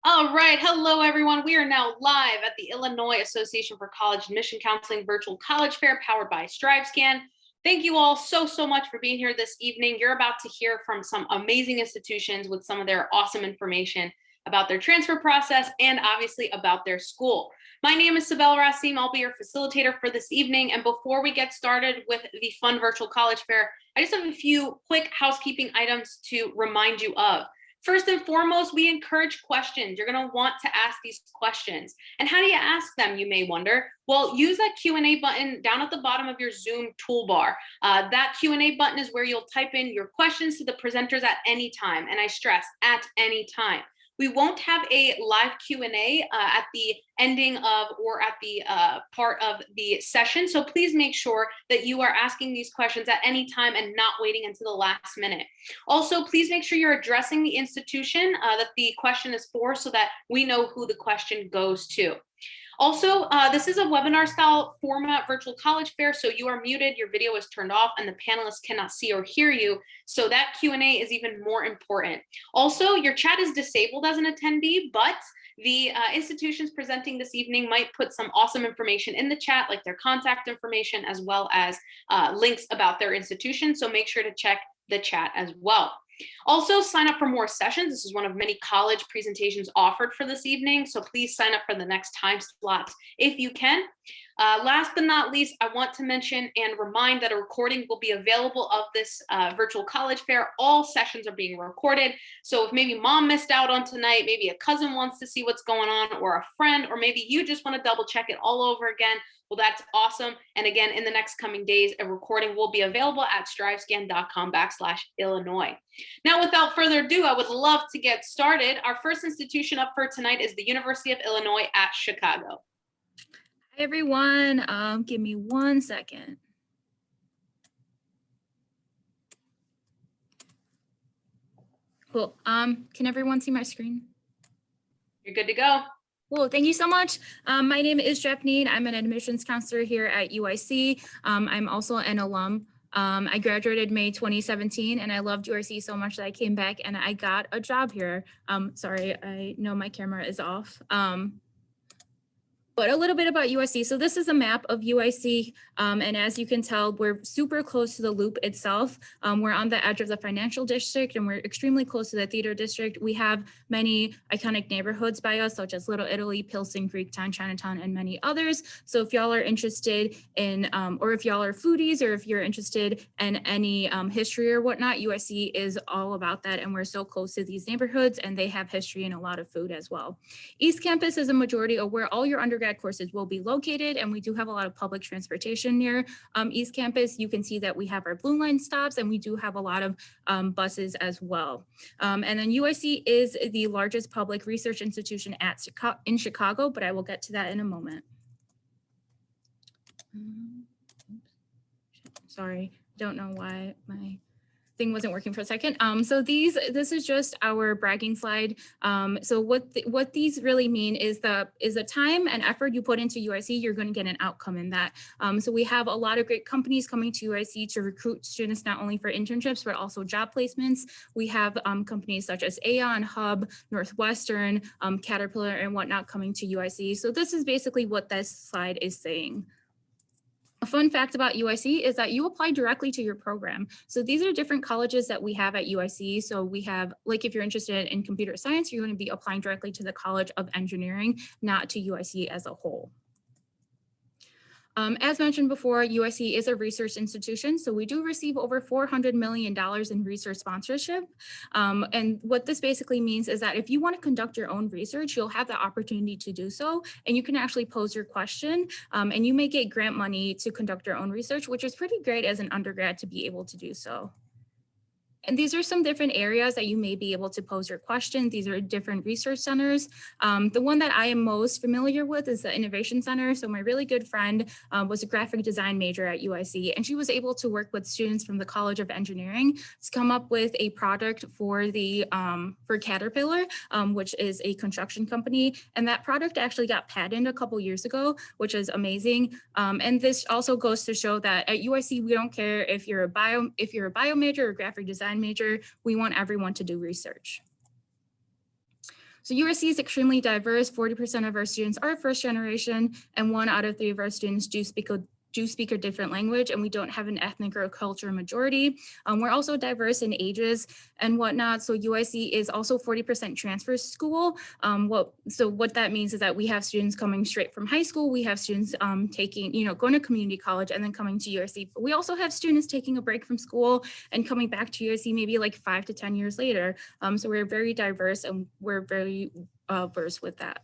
All right. Hello, everyone. We are now live at the Illinois Association for College Admission Counseling Virtual College Fair powered by StriveScan. Thank you all so much for being here this evening. You're about to hear from some amazing institutions with some of their awesome information about their transfer process and obviously about their school. My name is Sibel Racim. I'll be your facilitator for this evening. And before we get started with the fun virtual college fair, I just have a few quick housekeeping items to remind you of. First and foremost, we encourage questions. You're going to want to ask these questions. And how do you ask them, you may wonder? Well, use that Q&A button down at the bottom of your Zoom toolbar. That Q&A button is where you'll type in your questions to the presenters at any time. And I stress, at any time. We won't have a live Q&A at the ending of or at the part of the session. So please make sure that you are asking these questions at any time and not waiting until the last minute. Also, please make sure you're addressing the institution that the question is for so that we know who the question goes to. Also, this is a webinar style format virtual college fair, so you are muted, your video is turned off, and the panelists cannot see or hear you. So that Q&A is even more important. Also, your chat is disabled as an attendee, but the institutions presenting this evening might put some awesome information in the chat, like their contact information, as well as links about their institution. So make sure to check the chat as well. Also, sign up for more sessions. This is one of many college presentations offered for this evening, so please sign up for the next time slots if you can. Last but not least, I want to mention and remind that a recording will be available of this virtual college fair. All sessions are being recorded, so if maybe mom missed out on tonight, maybe a cousin wants to see what's going on, or a friend, or maybe you just want to double check it all over again, well, that's awesome. And again, in the next coming days, a recording will be available at strivescan.com/Illinois. Now, without further ado, I would love to get started. Our first institution up for tonight is the University of Illinois at Chicago. Hi, everyone. Give me 1 second. Cool. Can everyone see my screen? You're good to go. Cool, thank you so much. My name is Japneen. I'm an admissions counselor here at UIC. I'm also an alum. I graduated May 2017 and I loved UIC so much that I came back and I got a job here. Sorry, I know my camera is off. But a little bit about UIC. So this is a map of UIC, and as you can tell, we're super close to the loop itself. We're on the edge of the financial district and we're extremely close to the theater district. We have many iconic neighborhoods by us, such as Little Italy, Pilsen, Greektown, Chinatown, and many others. So if y'all are interested in, or if y'all are foodies, or if you're interested in any history or whatnot, UIC is all about that. And we're so close to these neighborhoods and they have history and a lot of food as well. East Campus is a majority of where all your undergrad courses will be located, and we do have a lot of public transportation near East Campus. You can see that we have our Blue Line stops and we do have a lot of buses as well. And then UIC is the largest public research institution in Chicago, but I will get to that in a moment. Sorry, don't know why my thing wasn't working for a second. So this is just our bragging slide. So what these really mean is the time and effort you put into UIC, you're going to get an outcome in that. So we have a lot of great companies coming to UIC to recruit students, not only for internships, but also job placements. We have companies such as Aon, Hub, Northwestern, Caterpillar, and whatnot coming to UIC. So this is basically what this slide is saying. A fun fact about UIC is that you apply directly to your program. So these are different colleges that we have at UIC. So we have, like if you're interested in computer science, you're going to be applying directly to the College of Engineering, not to UIC as a whole. As mentioned before, UIC is a research institution, so we do receive over $400 million in research sponsorship. And what this basically means is that if you want to conduct your own research, you'll have the opportunity to do so, and you can actually pose your question, and you may get grant money to conduct your own research, which is pretty great as an undergrad to be able to do so. And these are some different areas that you may be able to pose your question. These are different research centers. The one that I am most familiar with is the Innovation Center. So my really good friend was a graphic design major at UIC, and she was able to work with students from the College of Engineering to come up with a product for the for Caterpillar, which is a construction company. And that product actually got patented a couple years ago, which is amazing. And this also goes to show that at UIC, we don't care if you're a bio major or graphic design major, we want everyone to do research. So USC is extremely diverse. 40% of our students are first generation, and 1 out of 3 of our students do speak a different language, and we don't have an ethnic or cultural majority. We're also diverse in ages and whatnot. So USC is also 40% transfer school. What that means is that we have students coming straight from high school. We have students going to community college and then coming to USC. But we also have students taking a break from school and coming back to USC maybe like 5 to 10 years later. So we're very diverse, and we're very versed with that.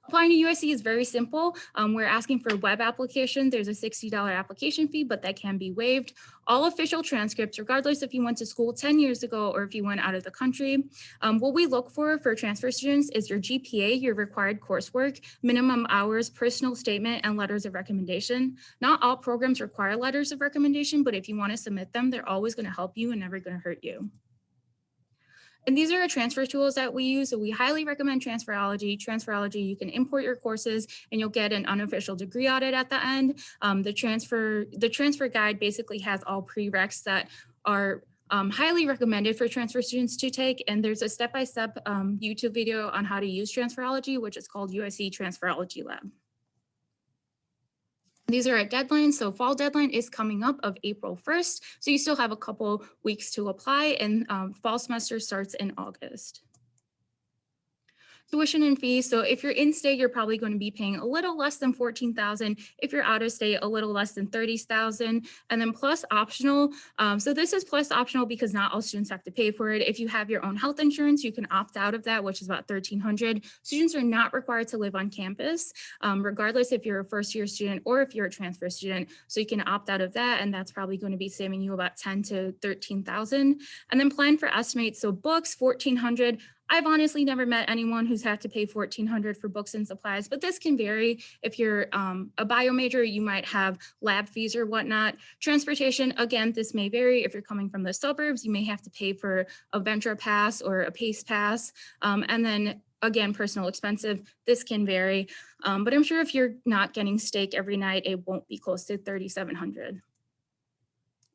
Applying to USC is very simple. We're asking for a web application. There's a $60 application fee, but that can be waived. All official transcripts, regardless if you went to school 10 years ago or if you went out of the country. What we look for transfer students is your GPA, your required coursework, minimum hours, personal statement, and letters of recommendation. Not all programs require letters of recommendation, but if you want to submit them, they're always going to help you and never going to hurt you. And these are the transfer tools that we use. So we highly recommend Transferology. Transferology, you can import your courses and you'll get an unofficial degree audit at the end. The transfer guide basically has all prereqs that are highly recommended for transfer students to take. And there's a step-by-step YouTube video on how to use Transferology, which is called USC Transferology Lab. These are at deadlines. So fall deadline is coming up of April 1st. So you still have a couple weeks to apply, and fall semester starts in August. Tuition and fees. So if you're in state, you're probably going to be paying a little less than $14,000. If you're out of state, a little less than $30,000. And then plus optional. So this is plus optional because not all students have to pay for it. If you have your own health insurance, you can opt out of that, which is about $1,300. Students are not required to live on campus, regardless if you're a first-year student or if you're a transfer student. So you can opt out of that, and that's probably going to be saving you about $10,000 to $13,000. And then plan for estimates. So books, $1,400. I've honestly never met anyone who's had to pay $1,400 for books and supplies, but this can vary. If you're a bio major, you might have lab fees or whatnot. Transportation, again, this may vary. If you're coming from the suburbs, you may have to pay for a Venture Pass or a Pace Pass. And then again, personal expensive, this can vary. But I'm sure if you're not getting steak every night, it won't be close to $3,700.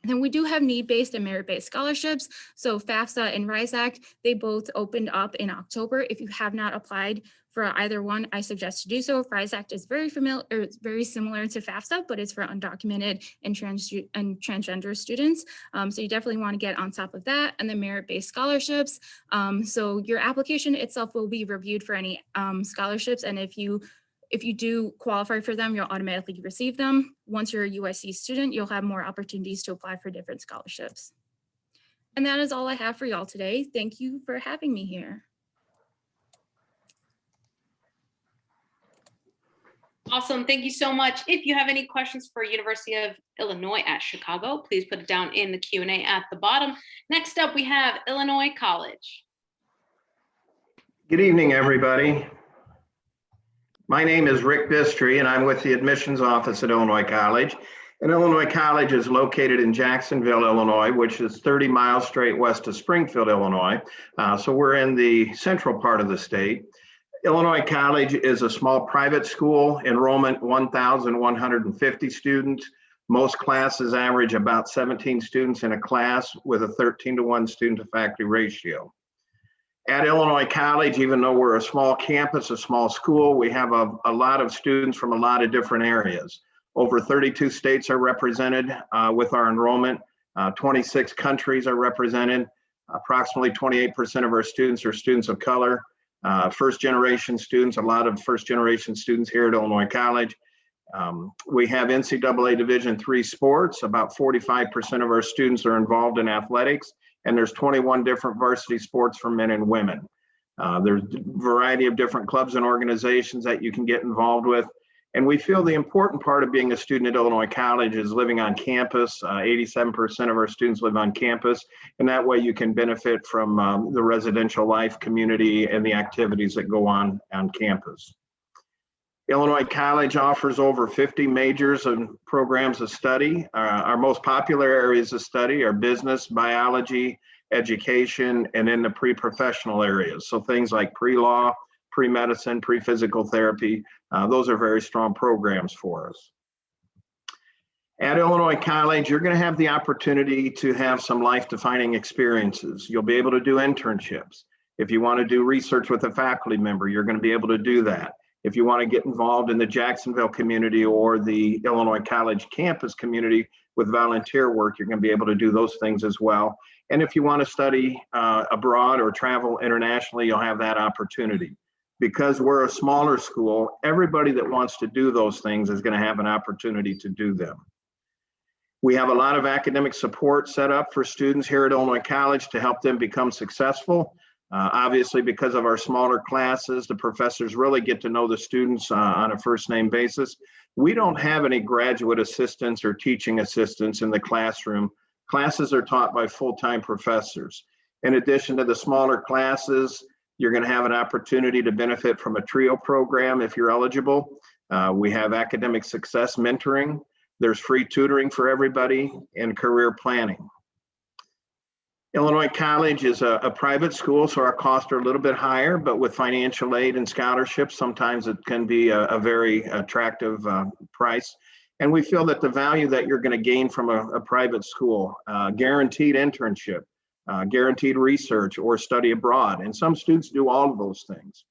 Then we do have need-based and merit-based scholarships. So FAFSA and RISE Act, they both opened up in October. If you have not applied for either one, I suggest to do so. RISE Act is very similar to FAFSA, but it's for undocumented and transgender students. So you definitely want to get on top of that. And then merit-based scholarships. So your application itself will be reviewed for any scholarships. And if you do qualify for them, you'll automatically receive them. Once you're a USC student, you'll have more opportunities to apply for different scholarships. And that is all I have for y'all today. Thank you for having me here. Awesome, thank you so much. If you have any questions for University of Illinois at Chicago, please put it down in the Q&A at the bottom. Next up, we have Illinois College. Good evening, everybody. My name is Rick Bistry, and I'm with the admissions office at Illinois College. And Illinois College is located in Jacksonville, Illinois, which is 30 miles straight west of Springfield, Illinois. So we're in the central part of the state. Illinois College is a small private school, enrollment 1,150 students. Most classes average about 17 students in a class with a 13-to-1 student to faculty ratio. At Illinois College, even though we're a small campus, a small school, we have a lot of students from a lot of different areas. Over 32 states are represented with our enrollment. 26 countries are represented. Approximately 28% of our students are students of color. First-generation students, a lot of first-generation students here at Illinois College. We have NCAA Division III sports. About 45% of our students are involved in athletics. And there's 21 different varsity sports for men and women. There's a variety of different clubs and organizations that you can get involved with. And we feel the important part of being a student at Illinois College is living on campus. 87% of our students live on campus. And that way you can benefit from the residential life, community, and the activities that go on campus. Illinois College offers over 50 majors and programs of study. Our most popular areas of study are business, biology, education, and in the pre-professional areas. So things like pre-law, pre-medicine, pre-physical therapy, those are very strong programs for us. At Illinois College, you're going to have the opportunity to have some life-defining experiences. You'll be able to do internships. If you want to do research with a faculty member, you're going to be able to do that. If you want to get involved in the Jacksonville community or the Illinois College campus community with volunteer work, you're going to be able to do those things as well. And if you want to study abroad or travel internationally, you'll have that opportunity. Because we're a smaller school, everybody that wants to do those things is going to have an opportunity to do them. We have a lot of academic support set up for students here at Illinois College to help them become successful. Obviously, because of our smaller classes, the professors really get to know the students on a first name basis. We don't have any graduate assistants or teaching assistants in the classroom. Classes are taught by full-time professors. In addition to the smaller classes, you're going to have an opportunity to benefit from a TRIO program if you're eligible. We have academic success mentoring. There's free tutoring for everybody and career planning. Illinois College is a private school, so our costs are a little bit higher, but with financial aid and scholarships, sometimes it can be a very attractive price. And we feel that the value that you're going to gain from a private school, guaranteed internship, guaranteed research, or study abroad. And some students do all of those things.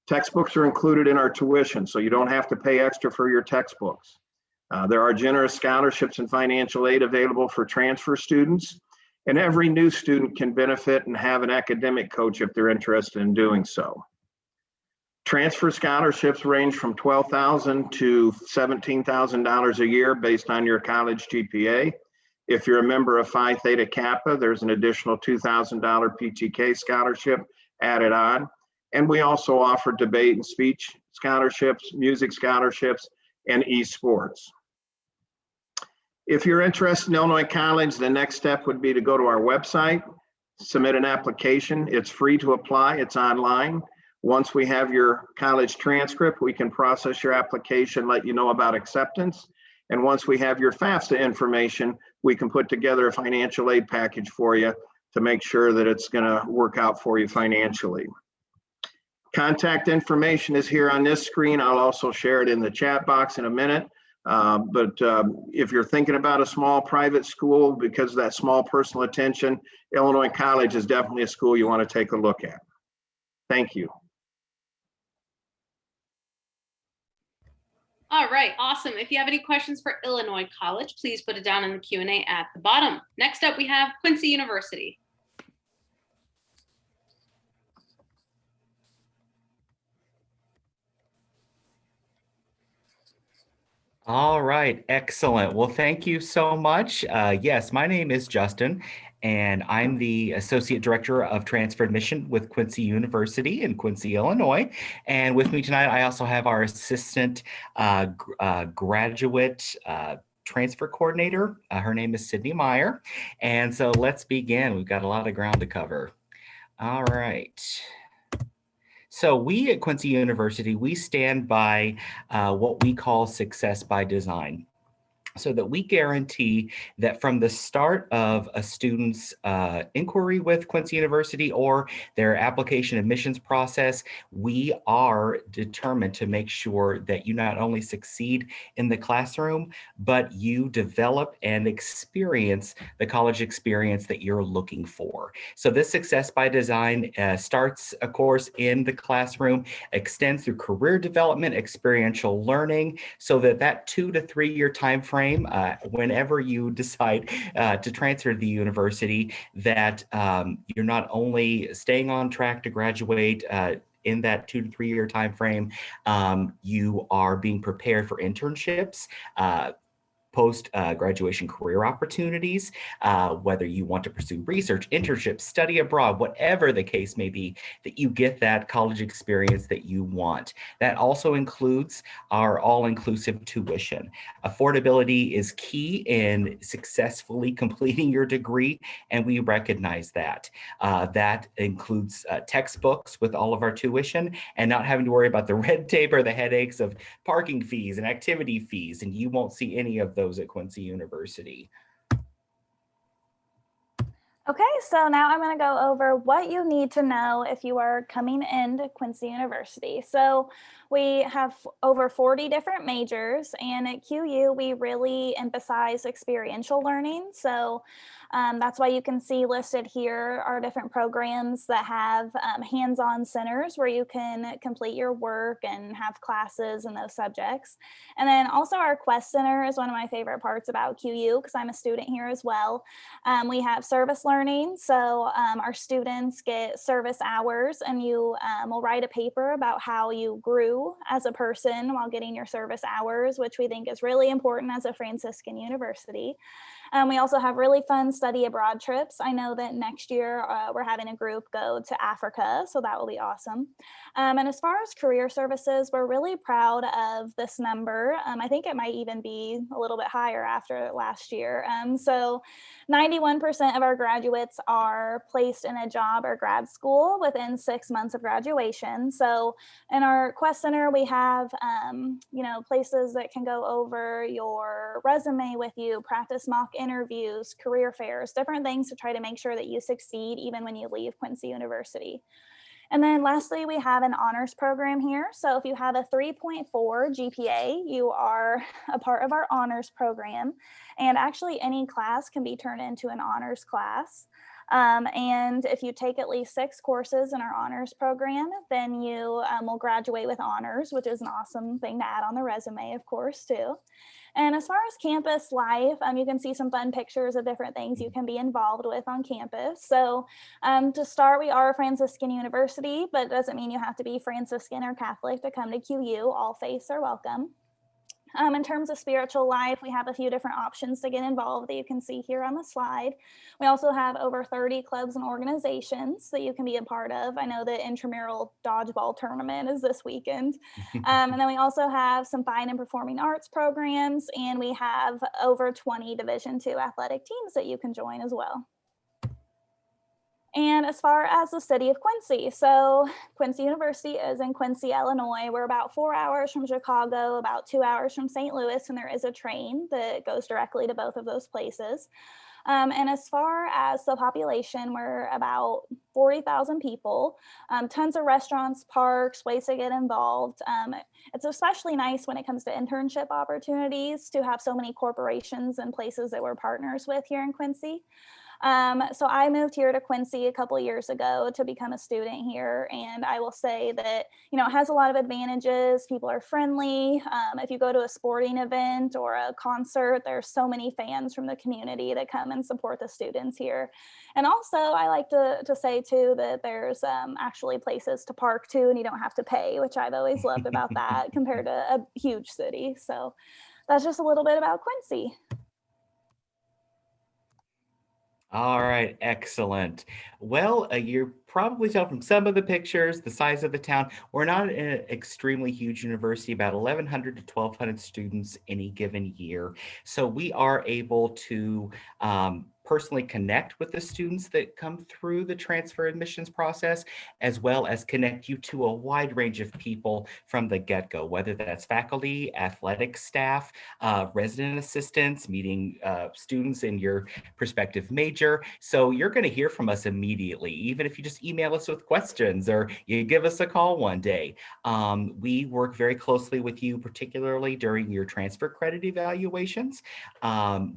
Textbooks are included in our tuition, so you don't have to pay extra for your textbooks. There are generous scholarships and financial aid available for transfer students. And every new student can benefit and have an academic coach if they're interested in doing so. Transfer scholarships range from $12,000 to $17,000 a year based on your college GPA. If you're a member of Phi Theta Kappa, there's an additional $2,000 PTK scholarship added on. And we also offer debate and speech scholarships, music scholarships, and esports. If you're interested in Illinois College, the next step would be to go to our website, submit an application. It's free to apply, it's online. Once we have your college transcript, we can process your application, let you know about acceptance. And once we have your FAFSA information, we can put together a financial aid package for you to make sure that it's gonna work out for you financially. Contact information is here on this screen. I'll also share it in the chat box in a minute. But if you're thinking about a small private school, because of that small personal attention, Illinois College is definitely a school you want to take a look at. Thank you. All right, awesome. If you have any questions for Illinois College, please put it down in the Q&A at the bottom. Next up, we have Quincy University. All right, excellent. Well, thank you so much. Yes, my name is Justin, and I'm the Associate Director of Transfer Admission with Quincy University in Quincy, Illinois. And with me tonight, I also have our Assistant Graduate Transfer Coordinator. Her name is Sydney Meyer. And so let's begin. We've got a lot of ground to cover. All right. So we at Quincy University, we stand by what we call success by design, so that we guarantee that from the start of a student's inquiry with Quincy University or their application admissions process, we are determined to make sure that you not only succeed in the classroom, but you develop and experience the college experience that you're looking for. So this success by design starts, of course, in the classroom, extends through career development, experiential learning, so that 2 to 3 year time frame, whenever you decide to transfer to the university, that you're not only staying on track to graduate in that 2 to 3 year time frame, you are being prepared for internships, post-graduation career opportunities, whether you want to pursue research, internships, study abroad, whatever the case may be, that you get that college experience that you want. That also includes our all-inclusive tuition. Affordability is key in successfully completing your degree, and we recognize that. That includes textbooks with all of our tuition and not having to worry about the red tape or the headaches of parking fees and activity fees, and you won't see any of those at Quincy University. Okay, so now I'm going to go over what you need to know if you are coming into Quincy University. So we have over 40 different majors, and at QU, we really emphasize experiential learning. So that's why you can see listed here are different programs that have hands-on centers where you can complete your work and have classes in those subjects. And then also our Quest Center is one of my favorite parts about QU because I'm a student here as well. We have service learning. So our students get service hours, and you will write a paper about how you grew as a person while getting your service hours, which we think is really important as a Franciscan university. We also have really fun study abroad trips. I know that next year we're having a group go to Africa, so that will be awesome. And as far as career services, we're really proud of this number. I think it might even be a little bit higher after last year. So 91% of our graduates are placed in a job or grad school within 6 months of graduation. So in our Quest Center, we have places that can go over your resume with you, practice mock interviews, career fairs, different things to try to make sure that you succeed even when you leave Quincy University. And then lastly, we have an honors program here. So if you have a 3.4 GPA, you are a part of our honors program. And actually any class can be turned into an honors class. And if you take at least 6 courses in our honors program, then you will graduate with honors, which is an awesome thing to add on the resume, of course, too. And as far as campus life, you can see some fun pictures of different things you can be involved with on campus. So to start, we are a Franciscan university, but it doesn't mean you have to be Franciscan or Catholic to come to QU. All faiths are welcome. In terms of spiritual life, we have a few different options to get involved that you can see here on the slide. We also have over 30 clubs and organizations that you can be a part of. I know the intramural dodgeball tournament is this weekend. And then we also have some fine and performing arts programs, and we have over 20 Division II athletic teams that you can join as well. And as far as the city of Quincy, so Quincy University is in Quincy, Illinois. We're about 4 hours from Chicago, about 2 hours from St. Louis, and there is a train that goes directly to both of those places. And as far as the population, we're about 40,000 people, tons of restaurants, parks, ways to get involved. It's especially nice when it comes to internship opportunities to have so many corporations and places that we're partners with here in Quincy. So I moved here to Quincy a couple of years ago to become a student here. And I will say that, it has a lot of advantages. People are friendly. If you go to a sporting event or a concert, there's so many fans from the community that come and support the students here. And also I like to say too, that there's actually places to park too, and you don't have to pay, which I've always loved about that compared to a huge city. So that's just a little bit about Quincy. All right, excellent. Well, you're probably tell from some of the pictures, the size of the town. We're not an extremely huge university, about 1,100 to 1,200 students any given year. So we are able to personally connect with the students that come through the transfer admissions process, as well as connect you to a wide range of people from the get-go, whether that's faculty, athletic staff, resident assistants, meeting students in your prospective major. So you're going to hear from us immediately, even if you just email us with questions or you give us a call one day. We work very closely with you, particularly during your transfer credit evaluations.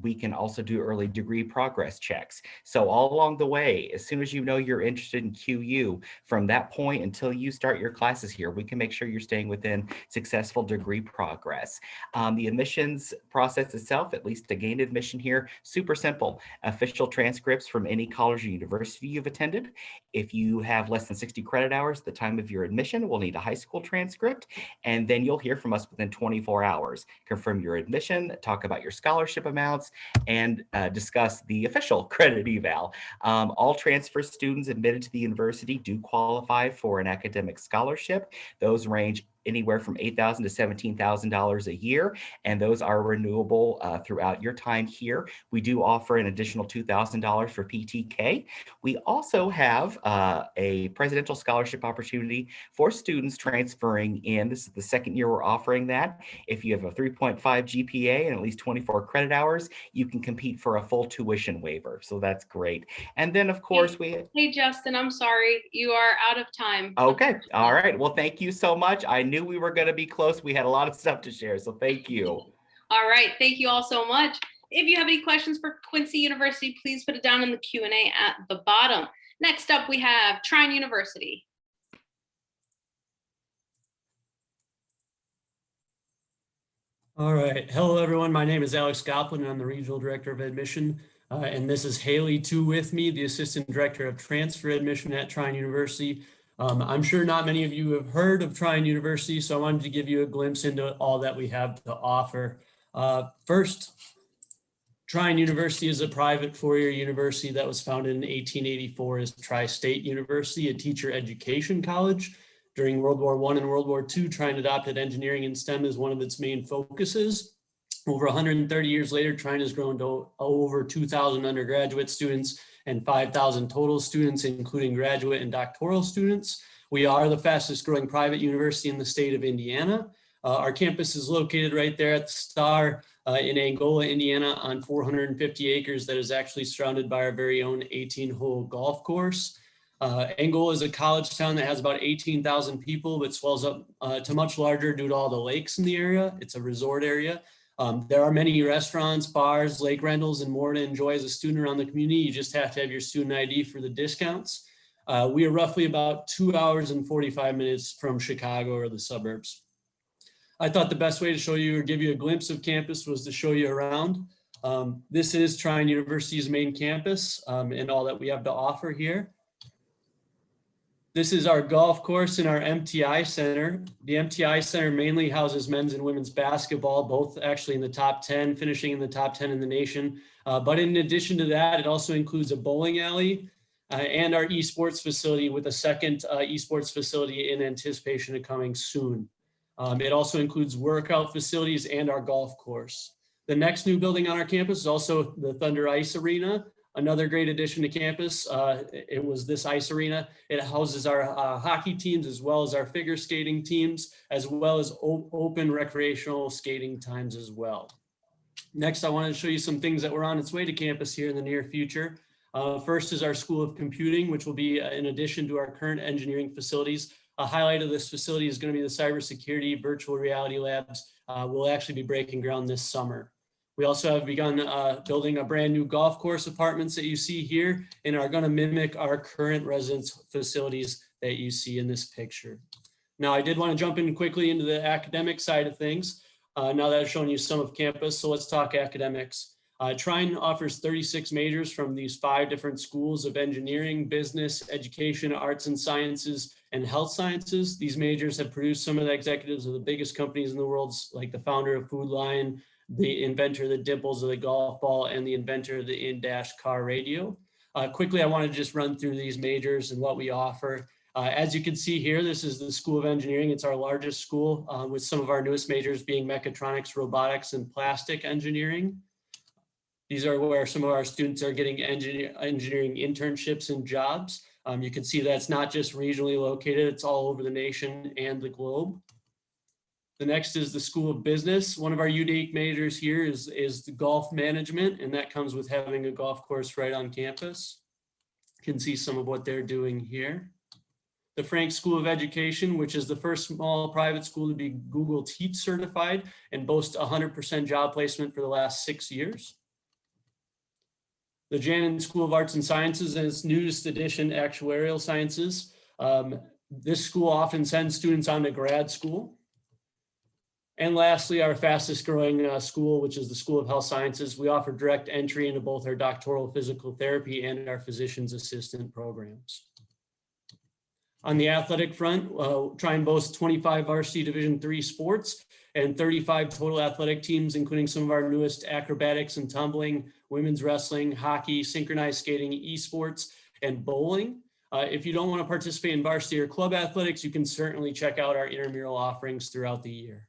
We can also do early degree progress checks. So all along the way, as soon as you know you're interested in QU, from that point until you start your classes here, we can make sure you're staying within successful degree progress. The admissions process itself, at least to gain admission here, super simple. Official transcripts from any college or university you've attended. If you have less than 60 credit hours at the time of your admission, we'll need a high school transcript, and then you'll hear from us within 24 hours. Confirm your admission, talk about your scholarship amounts, and discuss the official credit eval. All transfer students admitted to the university do qualify for an academic scholarship. Those range anywhere from $8,000 to $17,000 a year, and those are renewable throughout your time here. We do offer an additional $2,000 for PTK. We also have a presidential scholarship opportunity for students transferring in. This is the second year we're offering that. If you have a 3.5 GPA and at least 24 credit hours, you can compete for a full tuition waiver. So that's great. And then of course Hey Justin, I'm sorry, you are out of time. Okay, all right. Well, thank you so much. I knew we were going to be close. We had a lot of stuff to share, so thank you. All right, thank you all so much. If you have any questions for Quincy University, please put it down in the Q&A at the bottom. Next up, we have Trine University. All right. Hello, everyone. My name is Alex Goplin, and I'm the Regional Director of Admission. And this is Haley, too, with me, the Assistant Director of Transfer Admission at Trine University. I'm sure not many of you have heard of Trine University, so I wanted to give you a glimpse into all that we have to offer. First, Trine University is a private four-year university that was founded in 1884 as Tri-State University, a teacher education college. During World War I and World War II, Trine adopted engineering and STEM as one of its main focuses. Over 130 years later, Trine has grown to over 2,000 undergraduate students and 5,000 total students, including graduate and doctoral students. We are the fastest growing private university in the state of Indiana. Our campus is located right there at the Star in Angola, Indiana, on 450 acres that is actually surrounded by our very own 18-hole golf course. Angola is a college town that has about 18,000 people, but swells up to much larger due to all the lakes in the area. It's a resort area. There are many restaurants, bars, lake rentals, and more to enjoy as a student around the community. You just have to have your student ID for the discounts. We are roughly about 2 hours and 45 minutes from Chicago or the suburbs. I thought the best way to show you or give you a glimpse of campus was to show you around. This is Trine University's main campus and all that we have to offer here. This is our golf course in our MTI Center. The MTI Center mainly houses men's and women's basketball, both actually in the top 10, finishing in the top 10 in the nation. But in addition to that, it also includes a bowling alley and our esports facility, with a second esports facility in anticipation of coming soon. It also includes workout facilities and our golf course. The next new building on our campus is also the Thunder Ice Arena. Another great addition to campus. It was this ice arena. It houses our hockey teams as well as our figure skating teams, as well as open recreational skating times as well. Next, I wanted to show you some things that were on its way to campus here in the near future. First is our School of Computing, which will be in addition to our current engineering facilities. A highlight of this facility is going to be the cybersecurity virtual reality labs. We'll actually be breaking ground this summer. We also have begun building a brand new golf course apartments that you see here and are going to mimic our current residence facilities that you see in this picture. Now, I did want to jump in quickly into the academic side of things. Now that I've shown you some of campus, so let's talk academics. Trine offers 36 majors from these 5 different schools of engineering, business, education, arts and sciences, and health sciences. These majors have produced some of the executives of the biggest companies in the world, like the founder of Food Lion, the inventor of the dimples of the golf ball, and the inventor of the in-dash car radio. Quickly, I want to just run through these majors and what we offer. As you can see here, this is the School of Engineering. It's our largest school, with some of our newest majors being mechatronics, robotics, and plastic engineering. These are where some of our students are getting engineering internships and jobs. You can see that's not just regionally located, it's all over the nation and the globe. The next is the School of Business. One of our unique majors here is the golf management, and that comes with having a golf course right on campus. You can see some of what they're doing here. The Frank School of Education, which is the first small private school to be Google Teach certified and boast 100% job placement for the last 6 years. The Jannon School of Arts and Sciences and its newest edition, Actuarial Sciences. This school often sends students on to grad school. And lastly, our fastest growing school, which is the School of Health Sciences. We offer direct entry into both our doctoral physical therapy and our physician's assistant programs. On the athletic front, Trine boasts 25 varsity Division III sports and 35 total athletic teams, including some of our newest acrobatics and tumbling, women's wrestling, hockey, synchronized skating, esports, and bowling. If you don't want to participate in varsity or club athletics, you can certainly check out our intramural offerings throughout the year.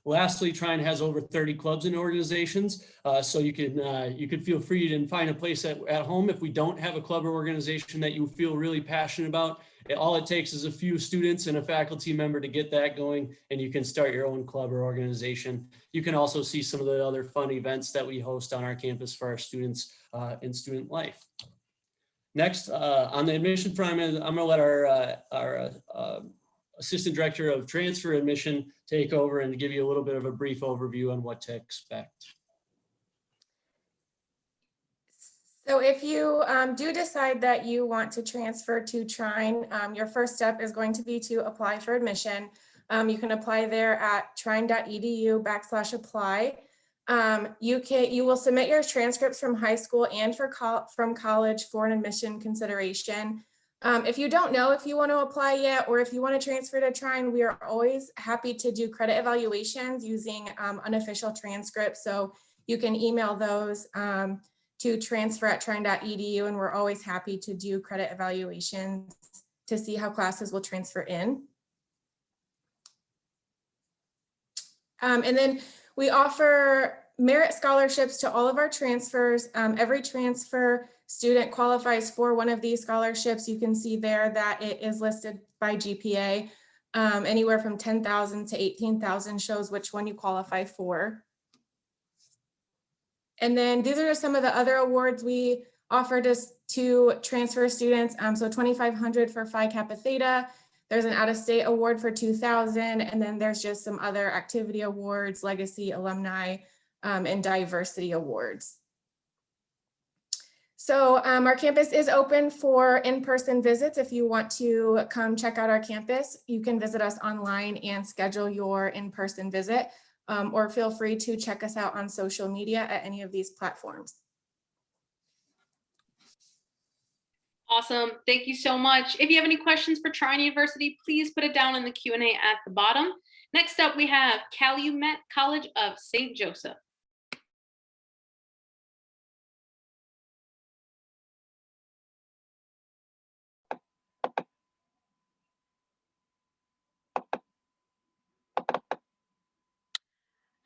Lastly, Trine has over 30 clubs and organizations, so you could feel free to find a place at home. If we don't have a club or organization that you feel really passionate about, all it takes is a few students and a faculty member to get that going, and you can start your own club or organization. You can also see some of the other fun events that we host on our campus for our students in student life. Next, on the admission front, I'm going to let our Assistant Director of Transfer Admission take over and give you a little bit of a brief overview on what to expect. So if you do decide that you want to transfer to Trine, your first step is going to be to apply for admission. You can apply there at trine.edu/apply. You will submit your transcripts from high school and from college for an admission consideration. If you don't know if you want to apply yet, or if you want to transfer to Trine, we are always happy to do credit evaluations using unofficial transcripts. So you can email those to transfer@trine.edu, and we're always happy to do credit evaluations to see how classes will transfer in. And then we offer merit scholarships to all of our transfers. Every transfer student qualifies for one of these scholarships. You can see there that it is listed by GPA. Anywhere from 10,000 to 18,000 shows which one you qualify for. And then these are just some of the other awards we offer to transfer students. So 2,500 for Phi Kappa Theta. There's an out-of-state award for 2,000, and then there's just some other activity awards, legacy, alumni, and diversity awards. So our campus is open for in-person visits. If you want to come check out our campus, you can visit us online and schedule your in-person visit, or feel free to check us out on social media at any of these platforms. Awesome. Thank you so much. If you have any questions for Trine University, please put it down in the Q&A at the bottom. Next up, we have Calumet College of St. Joseph.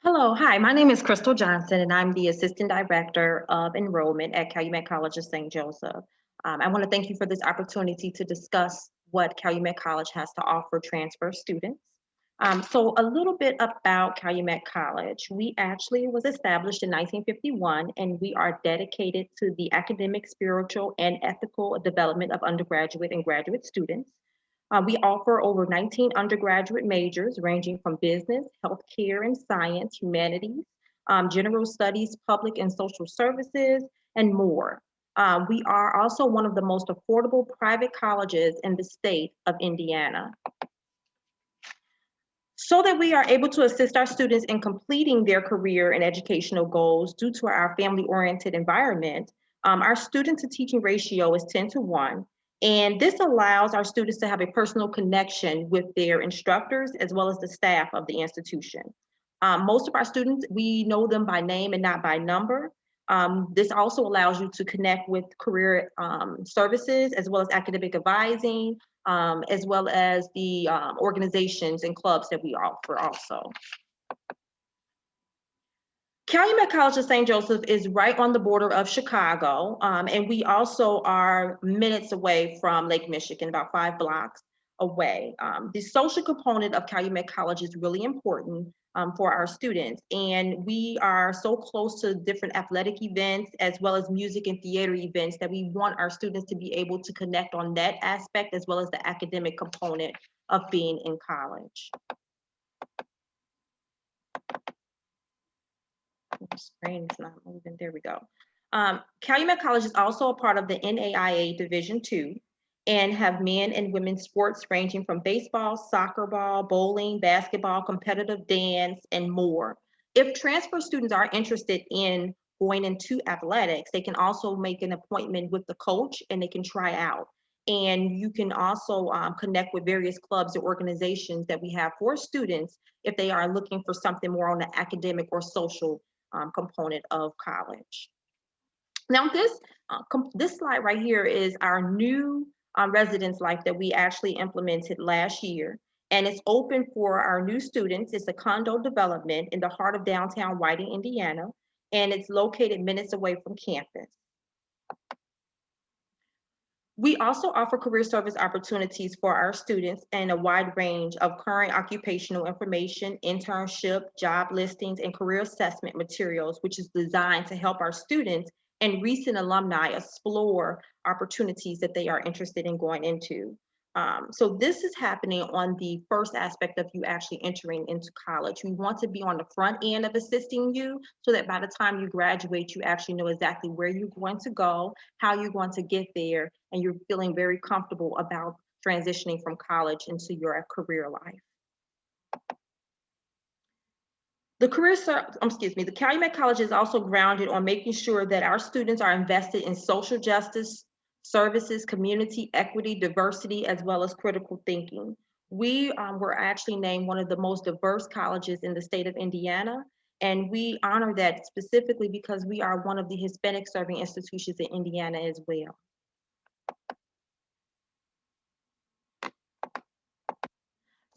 Hello, hi, my name is Crystal Johnson, and I'm the Assistant Director of Enrollment at Calumet College of St. Joseph. I want to thank you for this opportunity to discuss what Calumet College has to offer transfer students. So a little bit about Calumet College. We actually was established in 1951, and we are dedicated to the academic, spiritual, and ethical development of undergraduate and graduate students. We offer over 19 undergraduate majors ranging from business, healthcare and science, humanities, general studies, public and social services, and more. We are also one of the most affordable private colleges in the state of Indiana. So that we are able to assist our students in completing their career and educational goals due to our family-oriented environment, our student to teaching ratio is 10:1. And this allows our students to have a personal connection with their instructors as well as the staff of the institution. Most of our students, we know them by name and not by number. This also allows you to connect with career services as well as academic advising, as well as the organizations and clubs that we offer also. Calumet College of St. Joseph is right on the border of Chicago, and we also are minutes away from Lake Michigan, about 5 blocks away. The social component of Calumet College is really important for our students, and we are so close to different athletic events as well as music and theater events that we want our students to be able to connect on that aspect as well as the academic component of being in college. The screen is not moving. There we go. Calumet College is also a part of the NAIA Division II and have men and women's sports ranging from baseball, soccer ball, bowling, basketball, competitive dance, and more. If transfer students are interested in going into athletics, they can also make an appointment with the coach and they can try out. And you can also connect with various clubs or organizations that we have for students if they are looking for something more on the academic or social component of college. Now this slide right here is our new residence life that we actually implemented last year. And it's open for our new students. It's a condo development in the heart of downtown Whiting, Indiana, and it's located minutes away from campus. We also offer career service opportunities for our students and a wide range of current occupational information, internship, job listings, and career assessment materials, which is designed to help our students and recent alumni explore opportunities that they are interested in going into. So this is happening on the first aspect of you actually entering into college. We want to be on the front end of assisting you so that by the time you graduate, you actually know exactly where you're going to go, how you're going to get there, and you're feeling very comfortable about transitioning from college into your career life. The Calumet College is also grounded on making sure that our students are invested in social justice, services, community, equity, diversity, as well as critical thinking. We were actually named one of the most diverse colleges in the state of Indiana, and we honor that specifically because we are one of the Hispanic serving institutions in Indiana as well.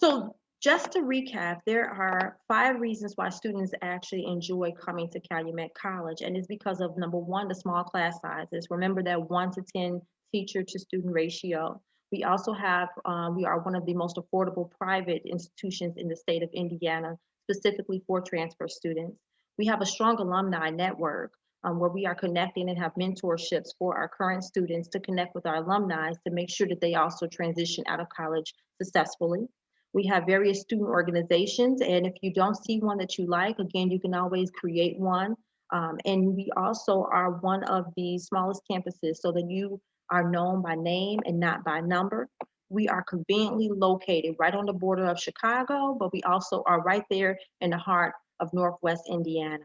So just to recap, there are 5 reasons why students actually enjoy coming to Calumet College, and it's because of, number 1, the small class sizes. Remember that 1 to 10 teacher to student ratio. We also have, we are one of the most affordable private institutions in the state of Indiana, specifically for transfer students. We have a strong alumni network where we are connecting and have mentorships for our current students to connect with our alumni to make sure that they also transition out of college successfully. We have various student organizations, and if you don't see one that you like, again, you can always create one. And we also are one of the smallest campuses so that you are known by name and not by number. We are conveniently located right on the border of Chicago, but we also are right there in the heart of Northwest Indiana.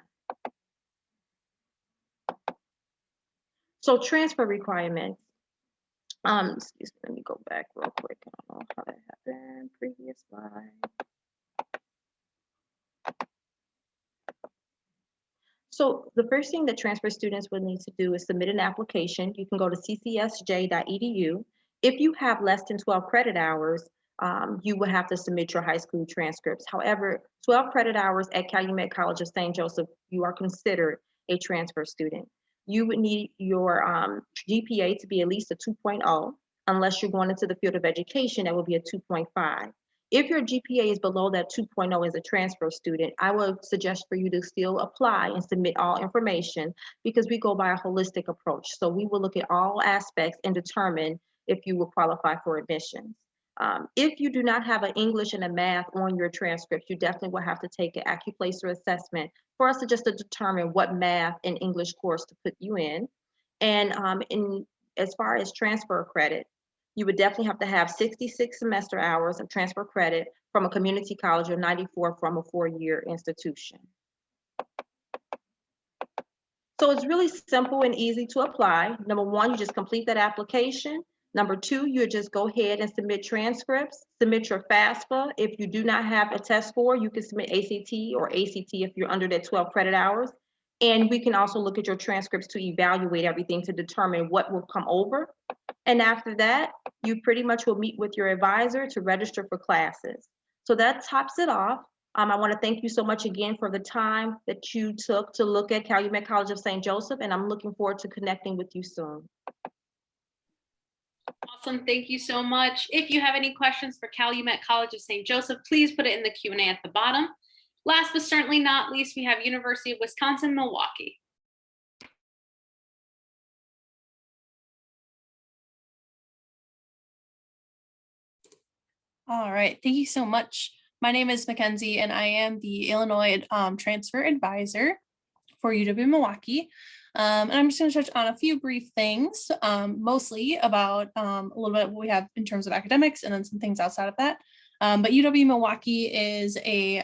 So transfer requirements. Excuse me, let me go back real quick. I don't know how that happened. Previous slide. So the first thing that transfer students will need to do is submit an application. You can go to ccsj.edu. If you have less than 12 credit hours, you will have to submit your high school transcripts. However, 12 credit hours at Calumet College of St. Joseph, you are considered a transfer student. You would need your GPA to be at least a 2.0. Unless you're going into the field of education, that will be a 2.5. If your GPA is below that 2.0 as a transfer student, I would suggest for you to still apply and submit all information because we go by a holistic approach. So we will look at all aspects and determine if you will qualify for admissions. If you do not have an English and a math on your transcript, you definitely will have to take an AccuPlacer assessment for us to determine what math and English course to put you in. And as far as transfer credit, you would definitely have to have 66 semester hours of transfer credit from a community college or 94 from a 4-year institution. So it's really simple and easy to apply. Number 1, you just complete that application. Number 2, you just go ahead and submit transcripts, submit your FAFSA. If you do not have a test score, you can submit ACT or ACT if you're under that 12 credit hours. And we can also look at your transcripts to evaluate everything to determine what will come over. And after that, you pretty much will meet with your advisor to register for classes. So that tops it off. I want to thank you so much again for the time that you took to look at Calumet College of St. Joseph, and I'm looking forward to connecting with you soon. Awesome, thank you so much. If you have any questions for Calumet College of St. Joseph, please put it in the Q&A at the bottom. Last but certainly not least, we have University of Wisconsin-Milwaukee. All right, thank you so much. My name is Mackenzie, and I am the Illinois Transfer Advisor for UW-Milwaukee. And I'm just going to touch on a few brief things, mostly about a little bit what we have in terms of academics and then some things outside of that. But UW-Milwaukee is a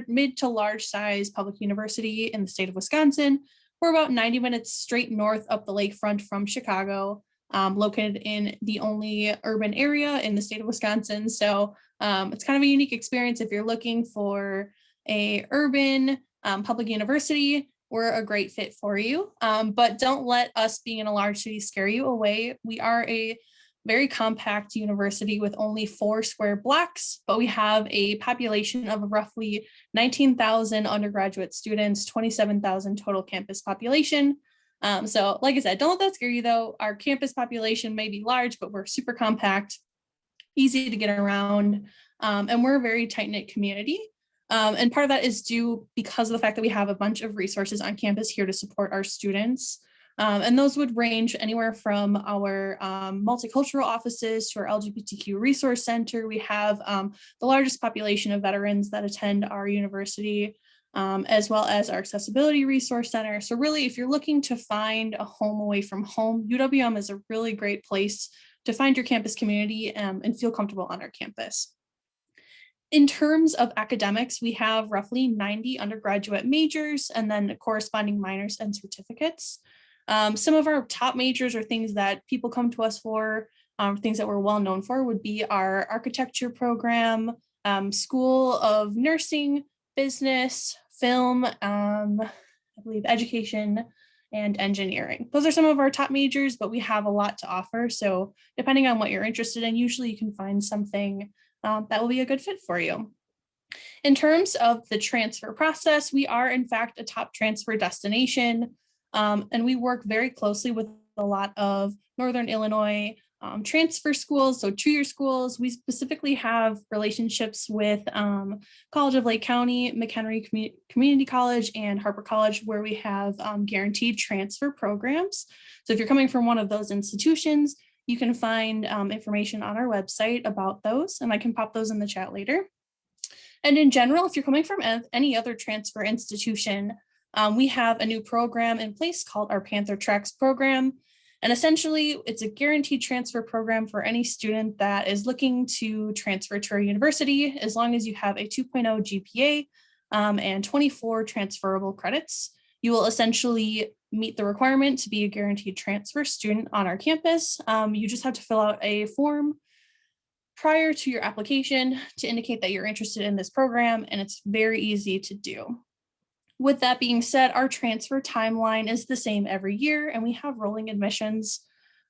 mid to large size public university in the state of Wisconsin. We're about 90 minutes straight north up the lakefront from Chicago, located in the only urban area in the state of Wisconsin. So it's kind of a unique experience if you're looking for a urban public university we're a great fit for you. But don't let us being in a large city scare you away. We are a very compact university with only 4 square blocks, but we have a population of roughly 19,000 undergraduate students, 27,000 total campus population. So like I said, don't let that scare you though. Our campus population may be large, but we're super compact, easy to get around, and we're a very tight-knit community. And part of that is due because of the fact that we have a bunch of resources on campus here to support our students. And those would range anywhere from our multicultural offices to our LGBTQ resource center. We have the largest population of veterans that attend our university, as well as our accessibility resource center. So really, if you're looking to find a home away from home, UWM is a really great place to find your campus community and feel comfortable on our campus. In terms of academics, we have roughly 90 undergraduate majors and then corresponding minors and certificates. Some of our top majors or things that people come to us for, things that we're well known for would be our architecture program, School of Nursing, Business, Film, I believe education, and engineering. Those are some of our top majors, but we have a lot to offer. So depending on what you're interested in, usually you can find something that will be a good fit for you. In terms of the transfer process, we are in fact a top transfer destination, and we work very closely with a lot of Northern Illinois transfer schools, so 2-year schools. We specifically have relationships with College of Lake County, McHenry Community College, and Harper College, where we have guaranteed transfer programs. So if you're coming from one of those institutions, you can find information on our website about those, and I can pop those in the chat later. And in general, if you're coming from any other transfer institution, we have a new program in place called our Panther Tracks program. And essentially, it's a guaranteed transfer program for any student that is looking to transfer to our university, as long as you have a 2.0 GPA and 24 transferable credits. You will essentially meet the requirement to be a guaranteed transfer student on our campus. You just have to fill out a form prior to your application to indicate that you're interested in this program, and it's very easy to do. With that being said, our transfer timeline is the same every year, and we have rolling admissions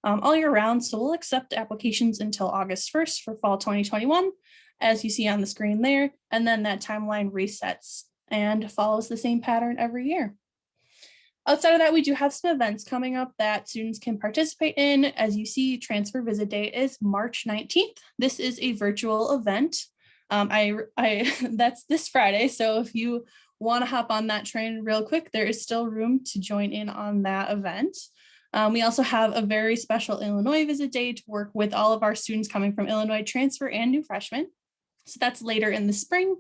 all year round. So we'll accept applications until August 1st for fall 2021, as you see on the screen there. And then that timeline resets and follows the same pattern every year. Outside of that, we do have some events coming up that students can participate in. As you see, transfer visit day is March 19th. This is a virtual event. That's this Friday. So if you want to hop on that train real quick, there is still room to join in on that event. We also have a very special Illinois visit day to work with all of our students coming from Illinois transfer and new freshmen. So that's later in the spring.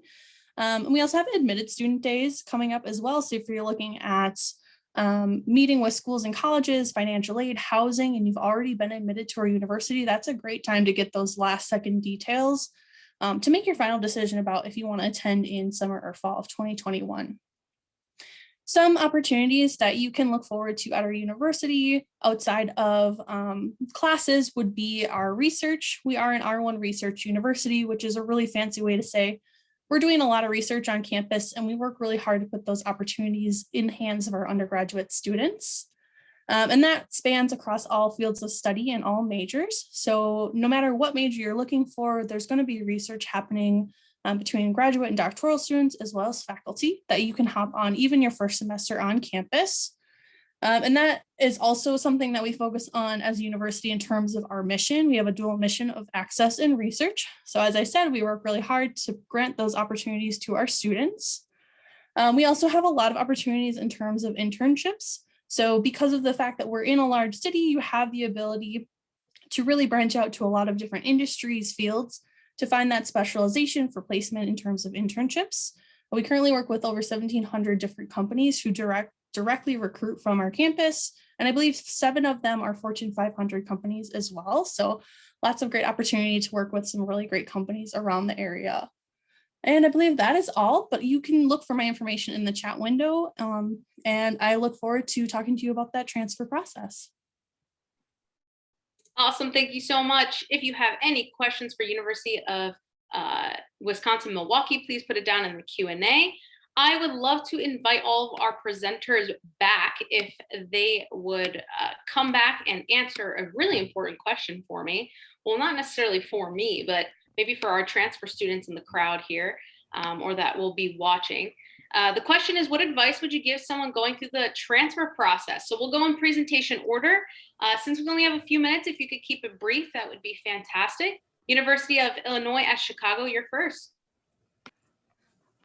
And we also have admitted student days coming up as well. So if you're looking at meeting with schools and colleges, financial aid, housing, and you've already been admitted to our university, that's a great time to get those last second details to make your final decision about if you want to attend in summer or fall of 2021. Some opportunities that you can look forward to at our university outside of classes would be our research. We are an R1 research university, which is a really fancy way to say we're doing a lot of research on campus, and we work really hard to put those opportunities in the hands of our undergraduate students. And that spans across all fields of study and all majors. So no matter what major you're looking for, there's going to be research happening between graduate and doctoral students, as well as faculty, that you can hop on even your first semester on campus. And that is also something that we focus on as a university in terms of our mission. We have a dual mission of access and research. So as I said, we work really hard to grant those opportunities to our students. We also have a lot of opportunities in terms of internships. So because of the fact that we're in a large city, you have the ability to really branch out to a lot of different industries, fields, to find that specialization for placement in terms of internships. We currently work with over 1,700 different companies who directly recruit from our campus. And I believe 7 of them are Fortune 500 companies as well. So lots of great opportunity to work with some really great companies around the area. And I believe that is all, but you can look for my information in the chat window. And I look forward to talking to you about that transfer process. Awesome, thank you so much. If you have any questions for University of Wisconsin-Milwaukee, please put it down in the Q&A. I would love to invite all of our presenters back if they would come back and answer a really important question for me. Well, not necessarily for me, but maybe for our transfer students in the crowd here, or that will be watching. The question is, what advice would you give someone going through the transfer process? So we'll go in presentation order. Since we only have a few minutes, if you could keep it brief, that would be fantastic. University of Illinois at Chicago, you're first.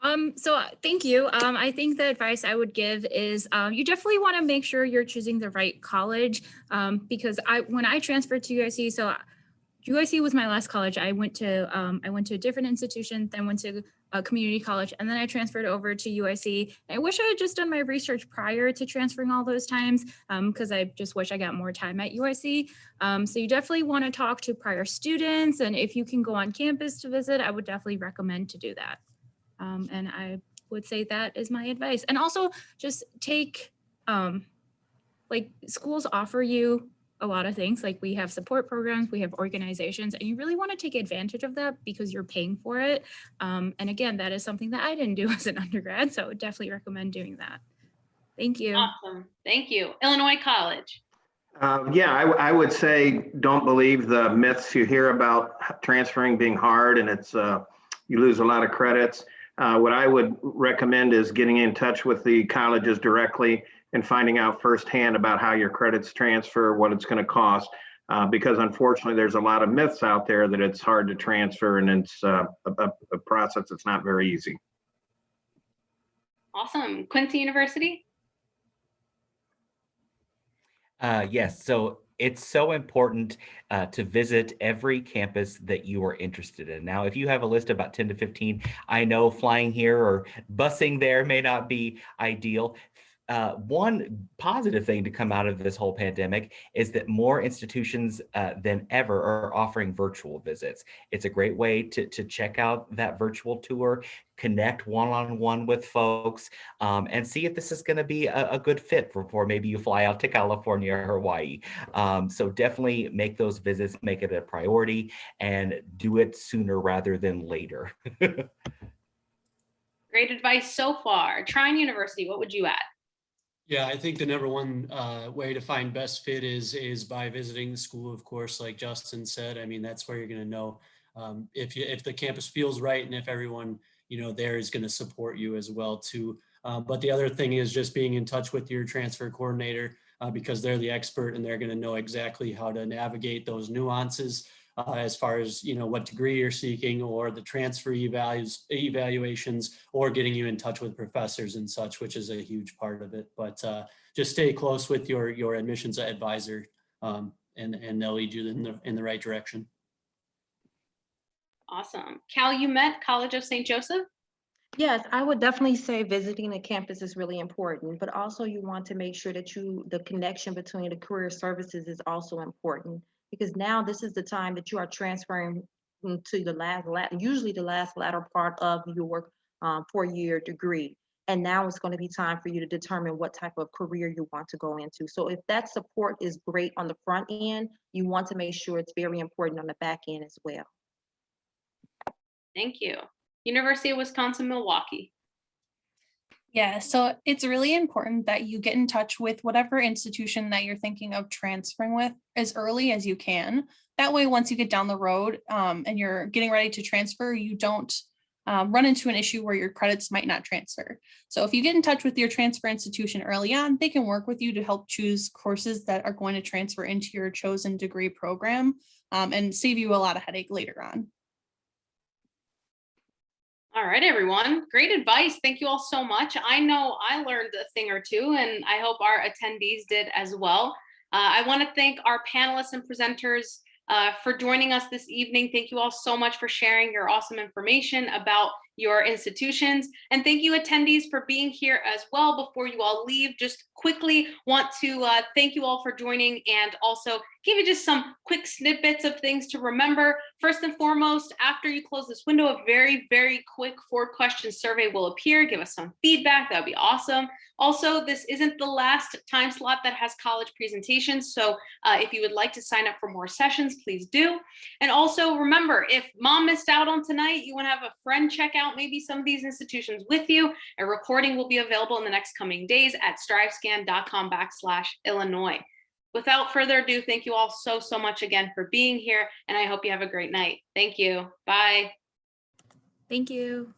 Thank you. I think the advice I would give is you definitely want to make sure you're choosing the right college, because when I transferred to UIC, so UIC was my last college. I went to a different institution, then went to a community college, and then I transferred over to UIC. I wish I had just done my research prior to transferring all those times, because I just wish I got more time at UIC. So you definitely want to talk to prior students, and if you can go on campus to visit, I would definitely recommend to do that. And I would say that is my advice. And also just take, like, schools offer you a lot of things. Like, we have support programs, we have organizations, and you really want to take advantage of that because you're paying for it. And again, that is something that I didn't do as an undergrad, so I would definitely recommend doing that. Thank you. Awesome. Thank you. Illinois College. Yeah, I would say don't believe the myths you hear about transferring being hard and it's you lose a lot of credits. What I would recommend is getting in touch with the colleges directly and finding out firsthand about how your credits transfer, what it's going to cost, because unfortunately there's a lot of myths out there that it's hard to transfer and it's a process that's not very easy. Awesome. Quincy University. Yes, so it's so important to visit every campus that you are interested in. Now, if you have a list of about 10 to 15, I know flying here or busing there may not be ideal. One positive thing to come out of this whole pandemic is that more institutions than ever are offering virtual visits. It's a great way to check out that virtual tour, connect one-on-one with folks, and see if this is going to be a good fit before maybe you fly out to California or Hawaii. So definitely make those visits, make it a priority, and do it sooner rather than later. Great advice so far. Trine University, what would you add? Yeah, I think the number one way to find best fit is by visiting the school, of course, like Justin said. I mean, that's where you're going to know if the campus feels right and if everyone there is going to support you as well too. But the other thing is just being in touch with your transfer coordinator because they're the expert and they're going to know exactly how to navigate those nuances as far as what degree you're seeking or the transfer evaluations or getting you in touch with professors and such, which is a huge part of it. But just stay close with your admissions advisor and they'll lead you in the right direction. Awesome. Calumet College of St. Joseph. Yes, I would definitely say visiting the campus is really important, but also you want to make sure that the connection between the career services is also important, because now this is the time that you are transferring to usually the last latter part of your 4-year degree. And now it's going to be time for you to determine what type of career you want to go into. So if that support is great on the front end, you want to make sure it's very important on the back end as well. Thank you. University of Wisconsin-Milwaukee. Yeah, so it's really important that you get in touch with whatever institution that you're thinking of transferring with as early as you can. That way, once you get down the road and you're getting ready to transfer, you don't run into an issue where your credits might not transfer. So if you get in touch with your transfer institution early on, they can work with you to help choose courses that are going to transfer into your chosen degree program and save you a lot of headache later on. All right, everyone. Great advice. Thank you all so much. I know I learned a thing or two, and I hope our attendees did as well. I want to thank our panelists and presenters for joining us this evening. Thank you all so much for sharing your awesome information about your institutions. And thank you attendees for being here as well. Before you all leave, just quickly want to thank you all for joining and also give you just some quick snippets of things to remember. First and foremost, after you close this window, a very, very quick 4-question survey will appear. Give us some feedback. That would be awesome. Also, this isn't the last time slot that has college presentations. So if you would like to sign up for more sessions, please do. And also remember, if mom missed out on tonight, you want to have a friend check out maybe some of these institutions with you. A recording will be available in the next coming days at strivescan.com/Illinois. Without further ado, thank you all so much again for being here, and I hope you have a great night. Thank you. Bye. Thank you.